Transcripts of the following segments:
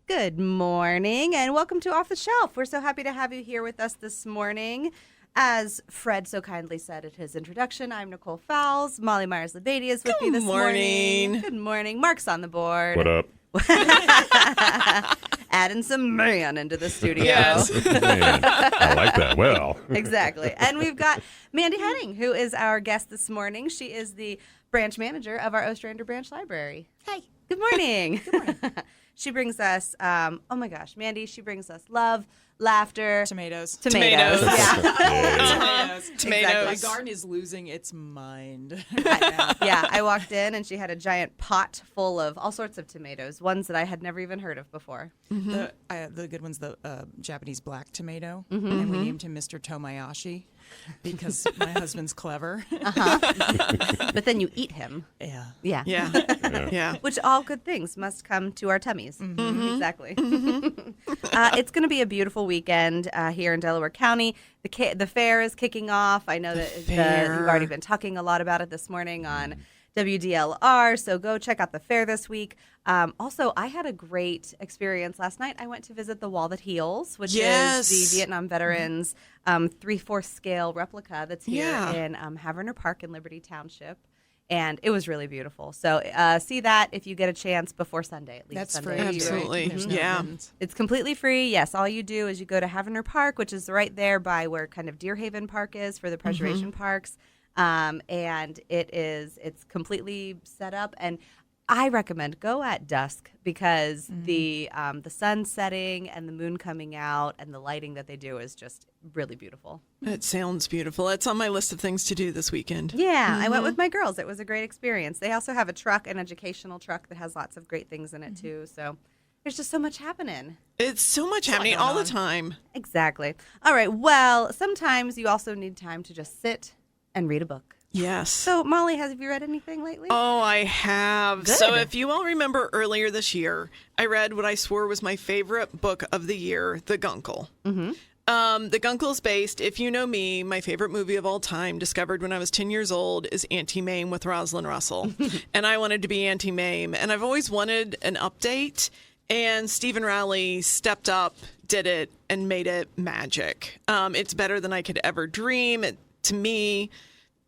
Good morning and welcome to Off the Shelf. We're so happy to have you here with us this morning. As Fred so kindly said in his introduction, I'm Nicole Fowles. Molly LaBadie is with me this morning. Good morning. Mark's on the board. What up? Adding some man into the studio. Yes. Man, I like that. Well. Exactly. And we've got Mandy Henning, who is our guest this morning. She is the branch manager of our Ostrander Branch Library. Hi. Good morning. Good morning. She brings us, oh my gosh, Mandy, she brings us love, laughter. Tomatoes. Yeah. Tomatoes. Exactly. My garden is losing its mind. I walked in and she had a giant pot full of all sorts of tomatoes, ones that I had never even heard of before. Mm-hmm. The good one's the Japanese black tomato, and we named him Mr. Tomayashi because my husband's clever. But then you eat him. Yeah. Which all good things must come to our tummies. Mm-hmm. Exactly. It's going to be a beautiful weekend here in Delaware County. The fair is kicking off. I know that you've already been talking a lot about it this morning on WDLR, so go check out the fair this week. Also, I had a great experience last night. I went to visit the Wall That Heals, which is the Vietnam veterans 3/4 scale replica that's here in Haverner Park in Liberty Township. And it was really beautiful. So see that if you get a chance before Sunday, at least. That's Sunday. free. Absolutely. Right? It's completely free. Yes, all you do is you go to Haverner Park, which is right there by where kind of Deer Haven Park is for the preservation parks. And it's completely set up. And I recommend go at dusk because the sun setting and the moon coming out and the lighting that they do is just really beautiful. It sounds beautiful. It's on my list of things to do this weekend. Yeah, I went with my girls. It was a great experience. They also have a truck, an educational truck that has lots of great things in it too. So there's just so much happening. It's so much happening all the time. Exactly. All right. Well, sometimes you also need time to just sit and read a book. Yes. So, Molly, have you read anything lately? Oh, I have. Good. So if you all remember earlier this year, I read what I swore was my favorite book of the year, The Guncle. Mm-hmm. The Guncle is based, if you know me, my favorite movie of all time, discovered when I was 10 years old, is Auntie Mame with Rosalind Russell. And I wanted to be Auntie Mame. And I've always wanted an update. And Steven Rowley stepped up, did it, and made it magic. It's better than I could ever dream. To me,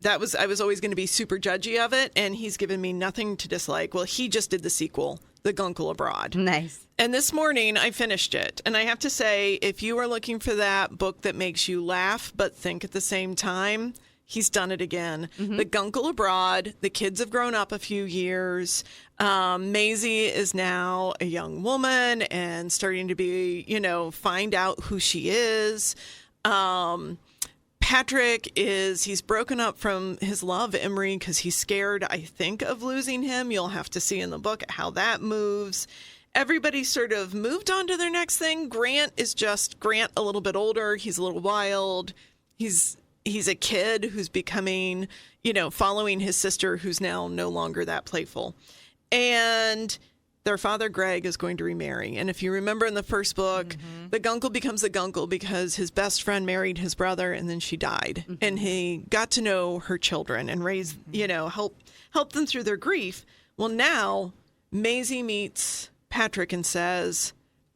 I was always going to be super judgy of it, and he's given me nothing to dislike. Well, he just did the sequel, The Guncle Abroad. Nice. And this morning, I finished it. And I have to say, if you are looking for that book that makes you laugh but think at the same time, he's done it again. The Guncle Abroad, the kids have grown up a few years. Maisie is now a young woman and starting to be, find out who she is. Patrick he's broken up from his love, Emery, because he's scared, I think, of losing him. You'll have to see in the book how that moves. Everybody sort of moved on to their next thing. Grant a little bit older. He's a little wild. He's a kid who's becoming, following his sister, who's now no longer that playful. And their father, Greg, is going to remarry. And if you remember in the first book, the Guncle becomes the Guncle because his best friend married his brother and then she died. And he got to know her children and raise, help them through their grief. Well, now Maisie meets Patrick and says,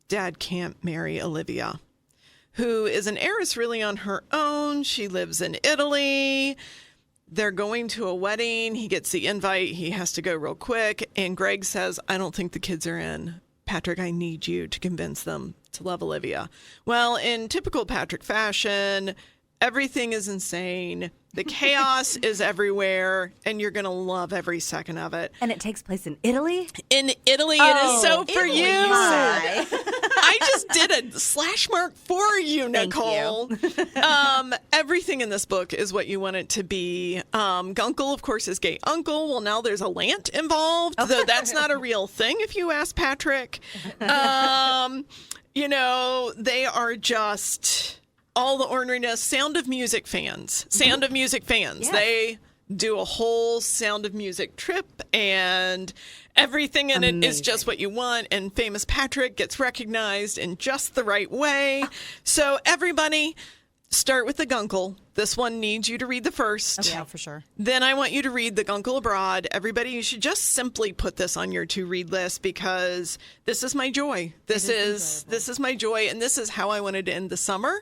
Dad can't marry Olivia, who is an heiress really on her own. She lives in Italy. They're going to a wedding. He gets the invite. He has to go real quick. And Greg says, I don't think the kids are in. Patrick, I need you to convince them to love Olivia. Well, in typical Patrick fashion, everything is insane. The chaos is everywhere, and you're going to love every second of it. And it takes place in Italy? In Italy, it is so for Italy, you. Hi. I just did a slash mark for you, Nicole. Everything in this book is what you want it to be. Guncle, of course, is gay uncle. Well, now there's a lant involved, though that's not a real thing if you ask Patrick. They are just all the orneriness. Sound of Music fans. Yes. They do a whole Sound of Music trip, and everything in it is just what you want. And famous Patrick gets recognized in just the right way. So everybody, start with the Guncle. This one needs you to read the first. Okay. Yeah, for sure. Then I want you to read the Guncle Abroad. Everybody, you should just simply put this on your to-read list because this is my joy. This is my joy, and this is how I wanted to end the summer,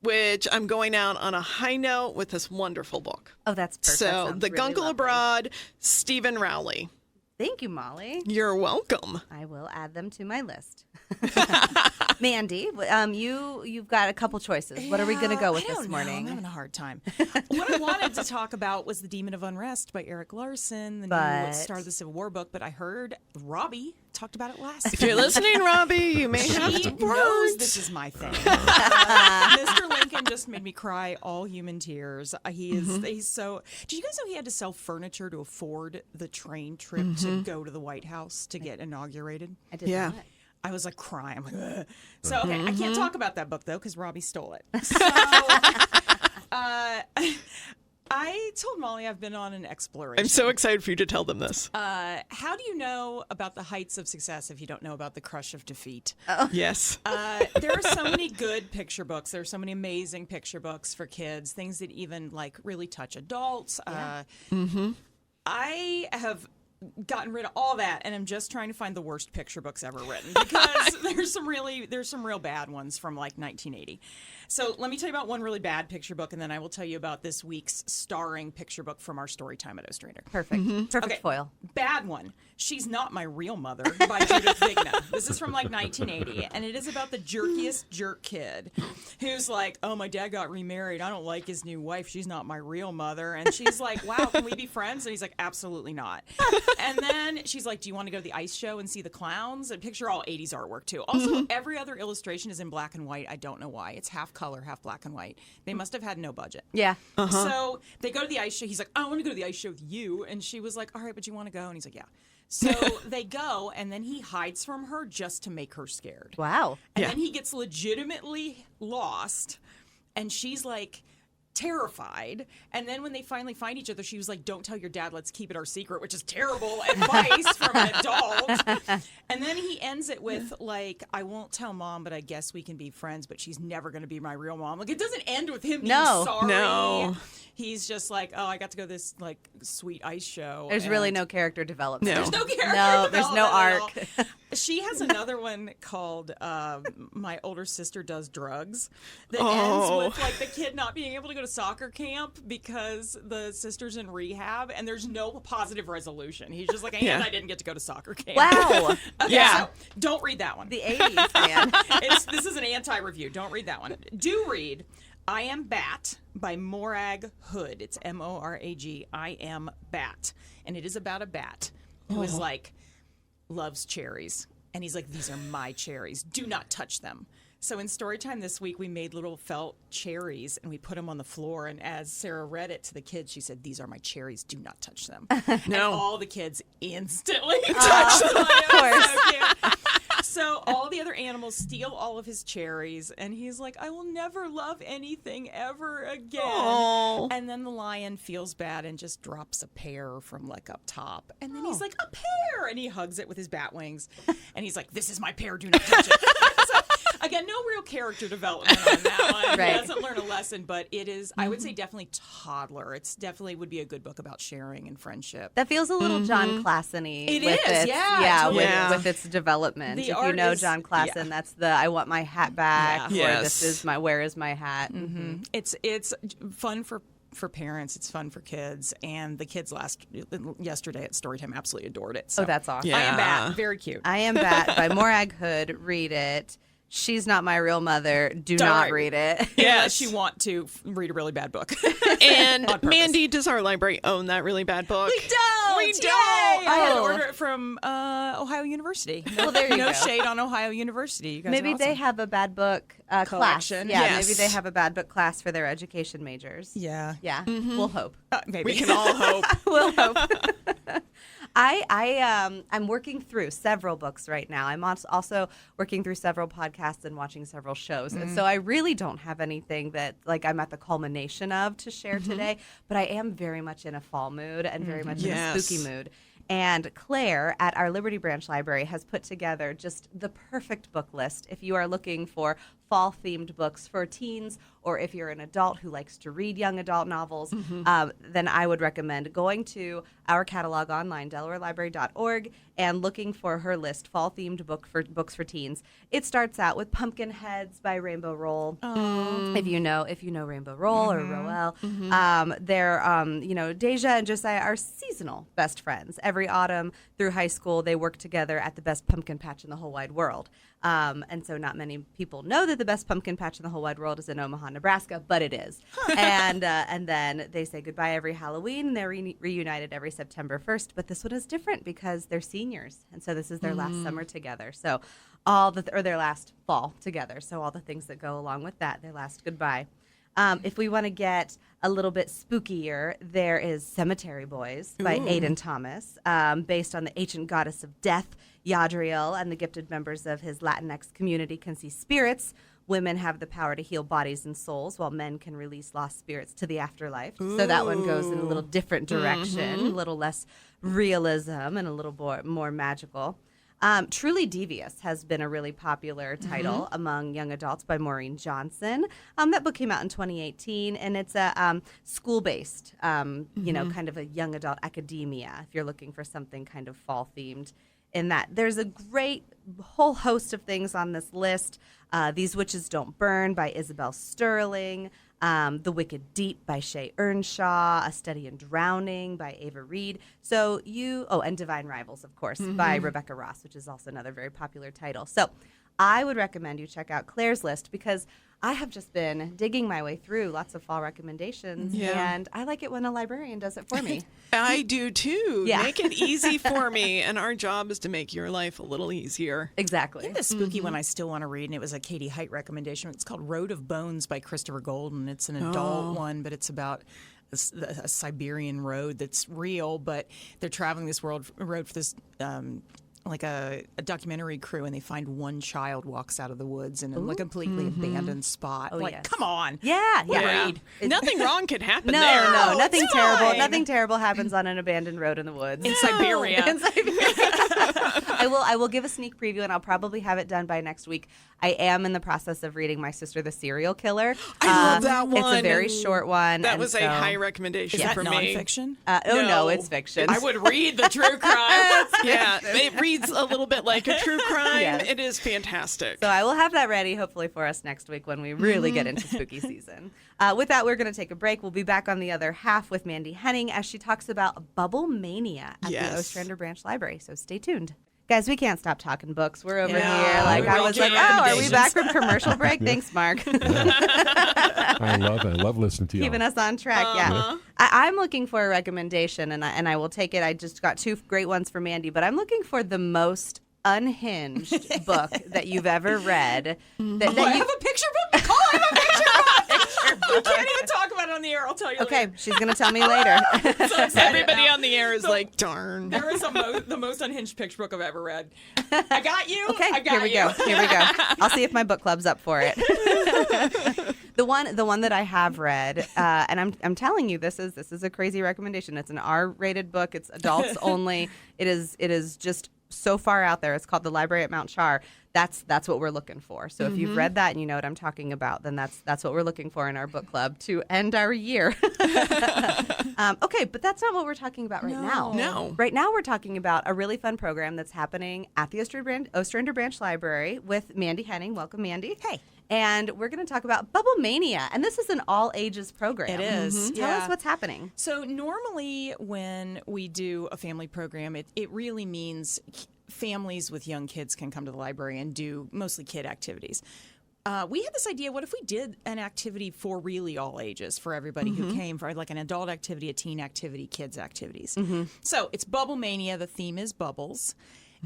which I'm going out on a high note with this wonderful book. Oh, that's perfect. So the Guncle Abroad, Steven Rowley. Thank you, Molly. You're welcome. I will add them to my list. Mandy, you've got a couple choices. What are we going to go with this morning? I'm having a hard time. What I wanted to talk about was The Demon of Unrest by Eric Larson, the new Star of the Civil War book, but I heard Robbie talked about it last If you're listening, Robbie, you may have to knows this is my thing. Mr. Lincoln just made me cry all human tears. He's so... Did you guys know he had to sell furniture to afford the train trip to go to the White House to get inaugurated? I did not. I was like crying. I'm like, ugh. So, okay, I can't talk about that book, though, because Robbie stole it. So, I told Molly I've been on an exploration. I'm so excited for you to tell them this. How do you know about the heights of success if you don't know about the crush of defeat? Yes. There are so many good picture books. There are so many amazing picture books for kids, things that even like really touch adults. I have gotten rid of all that, and I'm just trying to find the worst picture books ever written because there's some real bad ones from like 1980. So let me tell you about one really bad picture book, and then I will tell you about this week's starring picture book from our story time at Ostrander. Perfect. Perfect foil. Bad one. She's Not My Real Mother by Judith Vigna. This is from like 1980, and it is about the jerkiest jerk kid who's like, oh, my dad got remarried. I don't like his new wife. She's not my real mother. And she's like, wow, can we be friends? And he's like, absolutely not. And then she's like, do you want to go to the ice show and see the clowns? And picture all 80s artwork, too. Also, every other illustration is in black and white. I don't know why. It's half color, half black and white. They must have had no budget. Yeah. So they go to the ice show. He's like, I want to go to the ice show with you. And she was like, all right, but you want to go? And he's like, yeah. So they go, and then he hides from her just to make her scared. Wow. And then he gets legitimately lost, and she's like terrified. And then when they finally find each other, she was like, don't tell your dad, let's keep it our secret, which is terrible advice from an adult. And then he ends it with like, I won't tell mom, but I guess we can be friends, but she's never going to be my real mom. Like, it doesn't end with him being sorry. No. He's just like, oh, I got to go to this like sweet ice show. There's really no character development. There's no character No, there's no development arc. at all. She has another one called My Older Sister Does Drugs that ends with like the kid not being able to go to soccer camp because the sister's in rehab, and there's no positive resolution. He's just like, and I didn't get to go to soccer camp. Wow. So don't read that one. The 80s, man. This is an anti-review. Don't read that one. Do read I Am Bat by Morag Hood. It's Morag. I Am Bat. And it is about a bat who is like, loves cherries. And he's like, these are my cherries. Do not touch them. So in Storytime this week, we made little felt cherries, and we put them on the floor. And as Sarah read it to the kids, she said, these are my cherries. Do not touch them. And all the kids instantly touched them. Of course. So cute. So all the other animals steal all of his cherries, and he's like, I will never love anything ever again. Aww. And then the lion feels bad and just drops a pear from like up top. And then he's like, a pear! And he hugs it with his bat wings. And he's like, this is my pear, do not touch it. So, again, no real character development on that one. Right. He doesn't learn a lesson, but it is, I would say, definitely toddler. It's definitely would be a good book about sharing and friendship. That feels a little John Klassen-y. It with is, its, yeah, totally. with its development. The If you art know is- John Klassen, that's the I want my hat back, or Yes. this is my where is my hat. It's fun for parents. It's fun for kids. And the kids yesterday at Storytime absolutely adored it. So. Oh, that's awesome. Yeah. I Am Bat. Very cute. I Am Bat by Morag Hood. Read it. She's Not My Real Mother. Do not read it. Unless you want to read a really bad book. And On purpose. Mandy, does our library own that really bad book? We don't. We Yay! don't. I had to Oh. order it from Ohio University. Well, there you no go. shade on Ohio University. You guys Maybe are they awesome. have a bad book class. Collection. Yeah, Yes. maybe they have a bad book class for their education majors. Yeah. Yeah, we'll hope. Maybe. We can all hope. We'll hope. I'm working through several books right now. I'm also working through several podcasts and watching several shows. And so I really don't have anything that like I'm at the culmination of to share today, but I am very much in a fall mood and very much in a Yes. spooky mood. And Claire at our Liberty Branch Library has put together just the perfect book list if you are looking for fall-themed books for teens, or if you're an adult who likes to read young adult novels, then I would recommend going to our catalog online, DelawareLibrary.org, and looking for her list, fall-themed books for teens. It starts out with Pumpkinheads by Rainbow Rowell. If you know Rainbow Rowell or Rowell, they're Deja and Josiah are seasonal best friends. Every autumn through high school, they work together at the best pumpkin patch in the whole wide world. And so not many people know that the best pumpkin patch in the whole wide world is in Omaha, Nebraska, but it is. And then they say goodbye every Halloween, and they're reunited every September 1st. But this one is different because they're seniors, and so this is their last summer together. So or their last fall together. So all the things that go along with that, their last goodbye. If we want to get a little bit spookier, there is Cemetery Boys by Aidan Thomas, based on the ancient goddess of death, Yadriel, and the gifted members of his Latinx community can see spirits. Women have the power to heal bodies and souls, while men can release lost spirits to the afterlife. So that one goes in a little different direction, a little less realism and a little more magical. Truly Devious has been a really popular title among young adults by Maureen Johnson. That book came out in 2018, and it's a school-based, kind of a young adult academia, if you're looking for something kind of fall-themed in that. There's a great whole host of things on this list. These Witches Don't Burn by Isabel Sterling. The Wicked Deep by Shay Earnshaw, A Study in Drowning by Ava Reed. And Divine Rivals, of course, by Rebecca Ross, which is also another very popular title. So I would recommend you check out Claire's list because I have just been digging my way through lots of fall recommendations, and I like it when a librarian does it for me. I do too. Yeah. Make it easy for me, and our job is to make your life a little easier. Exactly. The spooky one I still want to read, and it was a Katie Height recommendation. It's called Road of Bones by Christopher Golden. It's an adult one, but it's about a Siberian road that's real, but they're traveling this road for this like a documentary crew, and they find one child walks out of the woods in a completely abandoned spot. Come on. Yeah. Read. Nothing wrong could happen No, there. nothing it's terrible. fine. Nothing terrible happens on an abandoned road in the woods. In Siberia. I will give a sneak preview, and I'll probably have it done by next week. I am in the process of reading My Sister the Serial Killer. I love that one. It's a very short one. That was a high recommendation Is that for me. nonfiction? No, it's fiction. I would read the true crime. Yeah, it reads a little bit like a true crime. Yes. It is fantastic. So I will have that ready, hopefully, for us next week when we really get into spooky season. With that, we're going to take a break. We'll be back on the other half with Mandy Henning as she talks about Bubble Mania at the Ostrander Branch Library. So stay tuned. Guys, we can't stop talking books. We're over here. I was like, are we back from commercial break? Thanks, Mark. I love listening to you. Keeping us on track, yeah. I'm looking for a recommendation, and I will take it. I just got two great ones for Mandy, but I'm looking for the most unhinged book that you've ever read. I have a picture book. Nicole, I have a picture book. We can't even talk about it on the air. I'll tell you Okay, later. she's going to tell me later. Everybody on the air is like, darn. There is the most unhinged picture book I've ever read. I got you. Okay, I got here we go. I'll see if my book club's up for it. The one that I have read, and I'm telling you, this is a crazy recommendation. It's an R-rated book. It's adults only. It is just so far out there. It's called The Library at Mount Char. That's what we're looking for. So if you've read that and you know what I'm talking about, then that's what we're looking for in our book club to end our year. Okay, but that's not what we're talking about right now. No. Right now we're talking about a really fun program that's happening at the Ostrander Branch Library with Mandy Henning. Welcome, Mandy. Hey. And we're going to talk about Bubble Mania. And this is an all-ages program. It is. Tell us what's happening. So normally when we do a family program, it really means families with young kids can come to the library and do mostly kid activities. We had this idea, what if we did an activity for really all ages, for everybody who came, for like an adult activity, a teen activity, kids activities. So it's Bubble Mania. The theme is bubbles.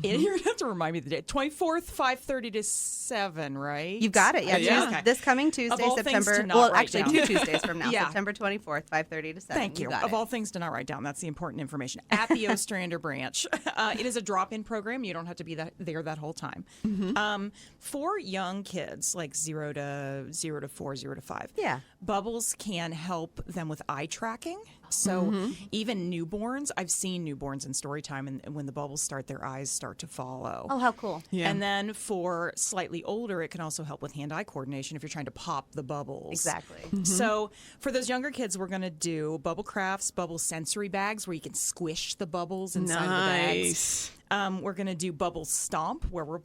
You're going to have to remind me the date. 24th, 5:30 to 7, right? You've got it. Yeah. Okay. This coming Tuesday, Of all things September. to not Well, write actually, down. 2 Tuesdays from now. Yeah. September 24th, 5:30 to 7. Thank you. got Of it. all things to not write down, that's the important information. At the Ostrander Branch. It is a drop-in program. You don't have to be there that whole time. For young kids, like 0 to 4, 0 to 5, Yeah. Bubbles can help them with eye tracking. So even newborns, I've seen newborns in story time, and when the bubbles start, their eyes start to follow. Oh, how cool. Yeah. And then for slightly older, it can also help with hand-eye coordination if you're trying to pop the bubbles. Exactly. So for those younger kids, we're going to do bubble crafts, bubble sensory bags where you can squish the bubbles inside of the bags. We're going to do bubble stomp, where we're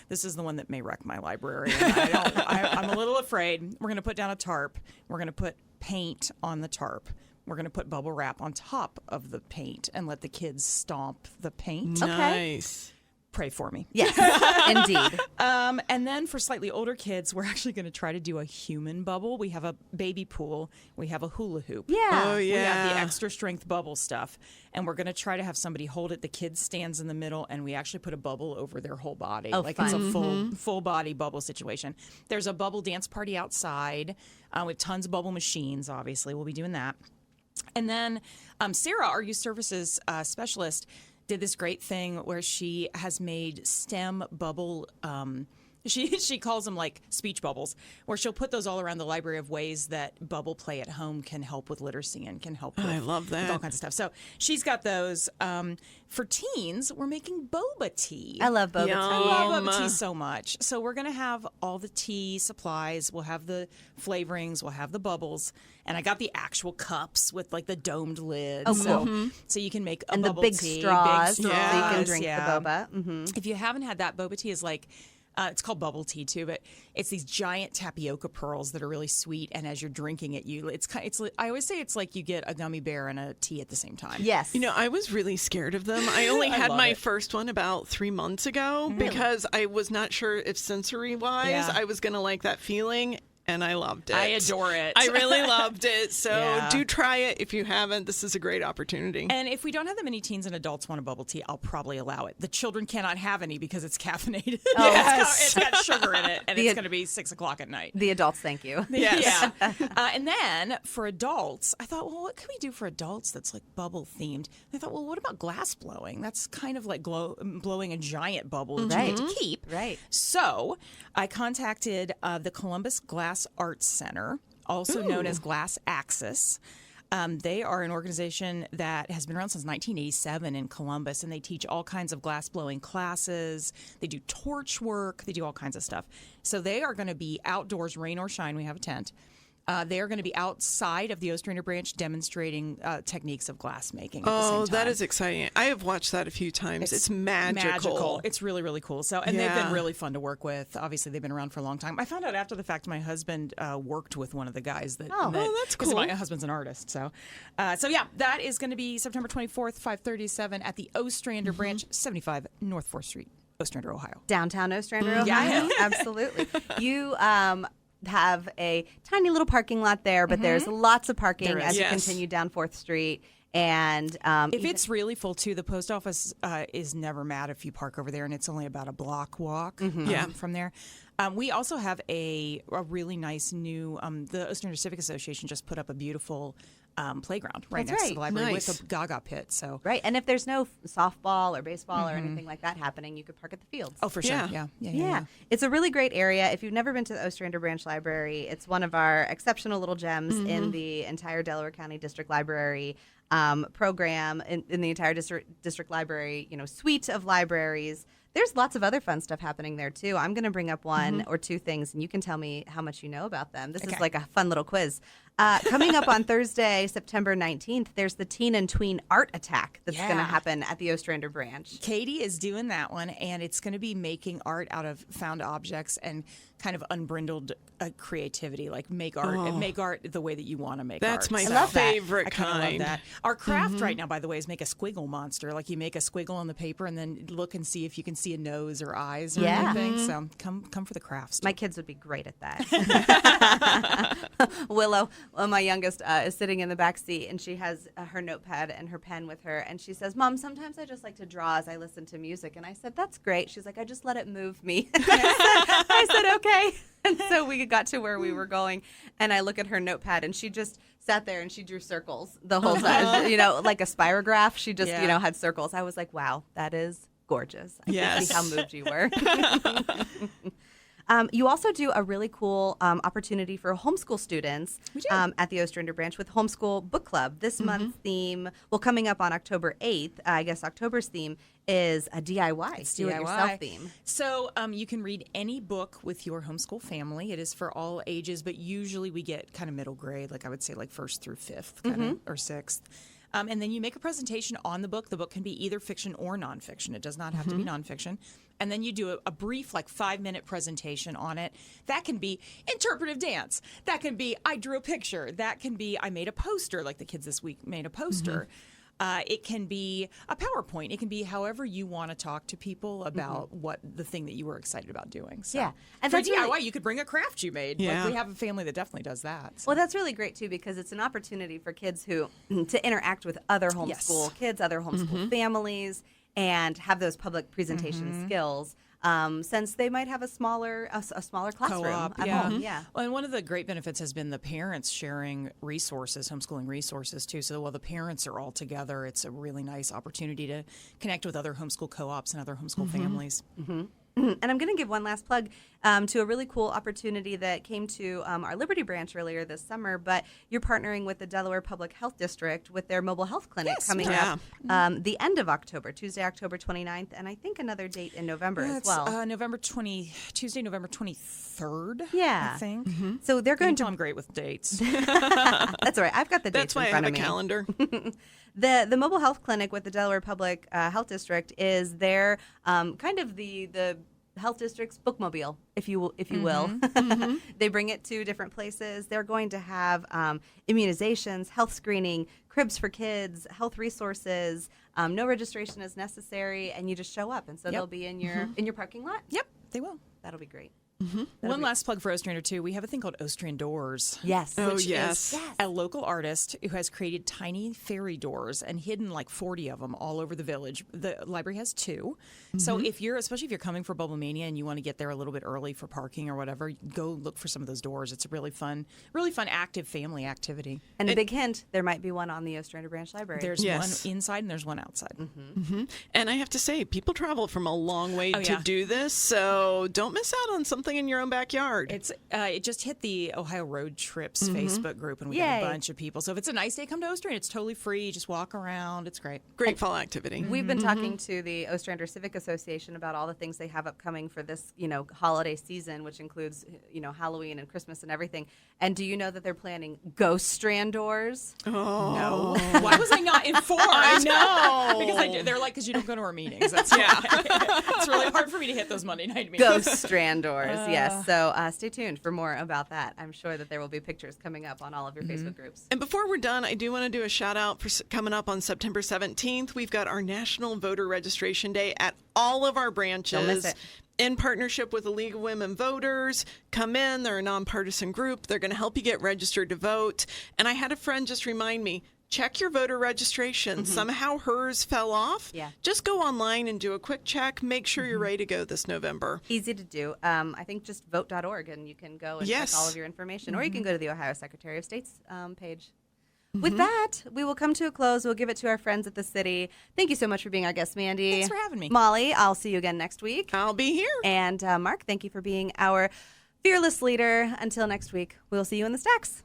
this is the one that may wreck my library. And I'm a little afraid. We're going to put down a tarp. We're going to put paint on the tarp. We're going to put bubble wrap on top of the paint and let the kids stomp the paint. Nice. Pray for me. Yes, indeed. And then for slightly older kids, we're actually going to try to do a human bubble. We have a baby pool. We have a hula hoop. Yeah. Oh, yeah. We have the extra strength bubble stuff. And we're going to try to have somebody hold it. The kid stands in the middle, and we actually put a bubble over their whole body. Oh, like fun. it's a full body bubble situation. There's a bubble dance party outside. We have tons of bubble machines, obviously. We'll be doing that. And then Sarah, our youth services specialist, did this great thing where she has made STEM bubble. She calls them like speech bubbles, where she'll put those all around the library of ways that bubble play at home can help with literacy and can help with, I love that. with all kinds of stuff. So she's got those. For teens, we're making boba tea. I love boba tea. I love boba tea so much. So we're going to have all the tea supplies. We'll have the flavorings. We'll have the bubbles. And I got the actual cups with like the domed lids. Oh, cool. So you can make a And the bubble big tea. straws, so you Yes, can drink yeah. the boba. Mm-hmm. If you haven't had that, boba tea is like, it's called bubble tea too, but it's these giant tapioca pearls that are really sweet. And as you're drinking it, I always say it's like you get a gummy bear and a tea at the same time. Yes. You know, I was really scared of them. I only had love my it. first one about 3 months ago because I was not sure if sensory-wise Yeah. I was going to like that feeling, and I loved it. I adore it. I really loved it. So Yeah. do try it if you haven't. This is a great opportunity. And if we don't have that many teens and adults want a bubble tea, I'll probably allow it. The children cannot have any because it's caffeinated. Oh, It's got sugar in it, and it's going to be 6 o'clock at night. The adults, thank you. Yes. Yeah. And then for adults, I thought, well, what can we do for adults that's like bubble themed? I thought, well, what about glass blowing? That's kind of like blowing a giant bubble that you get to keep. Right. So I contacted the Columbus Glass Arts Center, also known as Glass Axis. They are an organization that has been around since 1987 in Columbus, and they teach all kinds of glass blowing classes. They do torch work. They do all kinds of stuff. So they are going to be outdoors, rain or shine. We have a tent. They are going to be outside of the Ostrander Branch demonstrating techniques of glass making. At the same time. That is exciting. I have watched that a few times. It's magical. It's really, really cool. So, and they've been really fun to work with. Obviously, they've been around for a long time. I found out after the fact my husband worked with one of the guys that. Oh, that's cool. My husband's an artist. So yeah, that is going to be September 24th, 5:37 at the Ostrander Branch, 75 North 4th Street, Ostrander, Ohio. Downtown Ostrander, Ohio. Yeah. Absolutely. You have a tiny little parking lot there, but there's lots of parking There is. as you Yes. continue down 4th Street. And If it's really full too, the post office is never mad if you park over there, and it's only about a block walk from there. We also have a really nice new. The Ostrander Civic Association just put up a beautiful playground right That's next right. to the library Nice. with a Gaga pit. So right, and if there's no softball or baseball or anything like that happening, you could park at the fields. oh, for sure, Yeah. Yeah, it's a really great area. If you've never been to the Ostrander Branch Library, it's one of our exceptional little gems in the entire Delaware County District Library program, in the entire district library, suite of libraries. There's lots of other fun stuff happening there too. I'm going to bring up one or two things, and you can tell me how much you know about them. This is like a fun little quiz. Coming up on Thursday, September 19th, there's the Teen and Tween Art Attack that's going to happen at the Ostrander Branch. Katie is doing that one, and it's going to be making art out of found objects and kind of unbrindled creativity, like make art and make art the way that you want to make art. That's my So love that. favorite I kind of kind. love that. Our craft right now, by the way, is make a squiggle monster. Like you make a squiggle on the paper and then look and see if you can see a nose or eyes or anything. So come for the crafts. My kids would be great at that. Willow, my youngest, is sitting in the back seat, and she has her notepad and her pen with her, and she says, "Mom, sometimes I just like to draw as I listen to music." And I said, "That's great." She's like, "I just let it move me." I said, "Okay." And so we got to where we were going, and I look at her notepad, and she just sat there and she drew circles the whole time, like a spirograph. She just, had circles. I was like, wow, that is gorgeous. I can see how moved you were. You also do a really cool opportunity for homeschool students at the Ostrander Branch with Homeschool Book Club. This month's theme, coming up on October 8th, I guess October's theme is a DIY. It's Do it yourself theme. So you can read any book with your homeschool family. It is for all ages, but usually we get kind of middle grade, like I would say like 1st through 5th kind of, or 6th. And then you make a presentation on the book. The book can be either fiction or nonfiction. It does not have to be nonfiction. And then you do a brief, like 5-minute presentation on it. That can be interpretive dance. That can be I drew a picture. That can be I made a poster, like the kids this week made a poster. It can be a PowerPoint. It can be however you want to talk to people about what the thing that you were excited about doing. So Yeah. And for that's DIY, really- you could bring a craft you made. Yeah. Like we have a family that definitely does that. So. Well, that's really great, too, because it's an opportunity for kids to interact with other homeschool kids, other homeschool families, and have those public presentation skills. Since they might have a smaller classroom Co-op, at home. Yeah. Well, and one of the great benefits has been the parents sharing resources, homeschooling resources too. So while the parents are all together, it's a really nice opportunity to connect with other homeschool co-ops and other homeschool families. And I'm going to give one last plug to a really cool opportunity that came to our Liberty branch earlier this summer. But you're partnering with the Delaware Public Health District with their mobile health clinic coming up the end of October, Tuesday, October 29th, and I think another date in November as well. Tuesday, November 23rd. Yeah. I think. So they're going I'm great with dates. That's all right. I've got the dates That's why in I front have of a me. calendar. The mobile health clinic with the Delaware Public Health District is their kind of the health district's bookmobile, if you will. They bring it to different places. They're going to have immunizations, health screening, cribs for kids, health resources. No registration is necessary, and you just show up. And so they'll be in your parking lot. Yep, they will. That'll be great. One last plug for Ostrander too. We have a thing called Ostrandors. Yes. Oh, Which yes. is a local artist who has created tiny fairy doors and hidden like 40 of them all over the village. The library has 2. So especially if you're coming for Bubble Mania and you want to get there a little bit early for parking or whatever, go look for some of those doors. It's a really fun, active family activity. And a big hint, there might be one on the Ostrander Branch Library. There's Yes. one inside and there's one outside. And I have to say, people travel from a long way to yeah. do this, so don't miss out on something in your own backyard. It just hit the Ohio Road Trips Facebook group, and we got a bunch of people. So if it's a nice day, come to Ostrander. It's totally free. Just walk around. It's great. Great fall activity. We've been talking to the Ostrander Civic Association about all the things they have upcoming for this, holiday season, which includes, Halloween and Christmas and everything. And do you know that they're planning ghost strandors? No. Why was I not informed? I know. They're like, because you don't go to our meetings. That's why. It's really hard for me to hit those Monday night meetings. Ghost strandors, yes. So stay tuned for more about that. I'm sure that there will be pictures coming up on all of your Facebook groups. And before we're done, I do want to do a shout out for coming up on September 17th. We've got our National Voter Registration Day at all of our branches. Don't miss it. In partnership with the League of Women Voters. Come in. They're a nonpartisan group. They're going to help you get registered to vote. And I had a friend just remind me, check your voter registration. Somehow hers fell off. Yeah. Just go online and do a quick check. Make sure you're ready to go this November. Easy to do. I think just vote.org and you can go and check all of your information. Or you can go to the Ohio Secretary of State's page. With that, we will come to a close. We'll give it to our friends at the city. Thank you so much for being our guest, Mandy. Thanks for having me. Molly, I'll see you again next week. I'll be here. And Mark, thank you for being our fearless leader. Until next week, we'll see you in the stacks.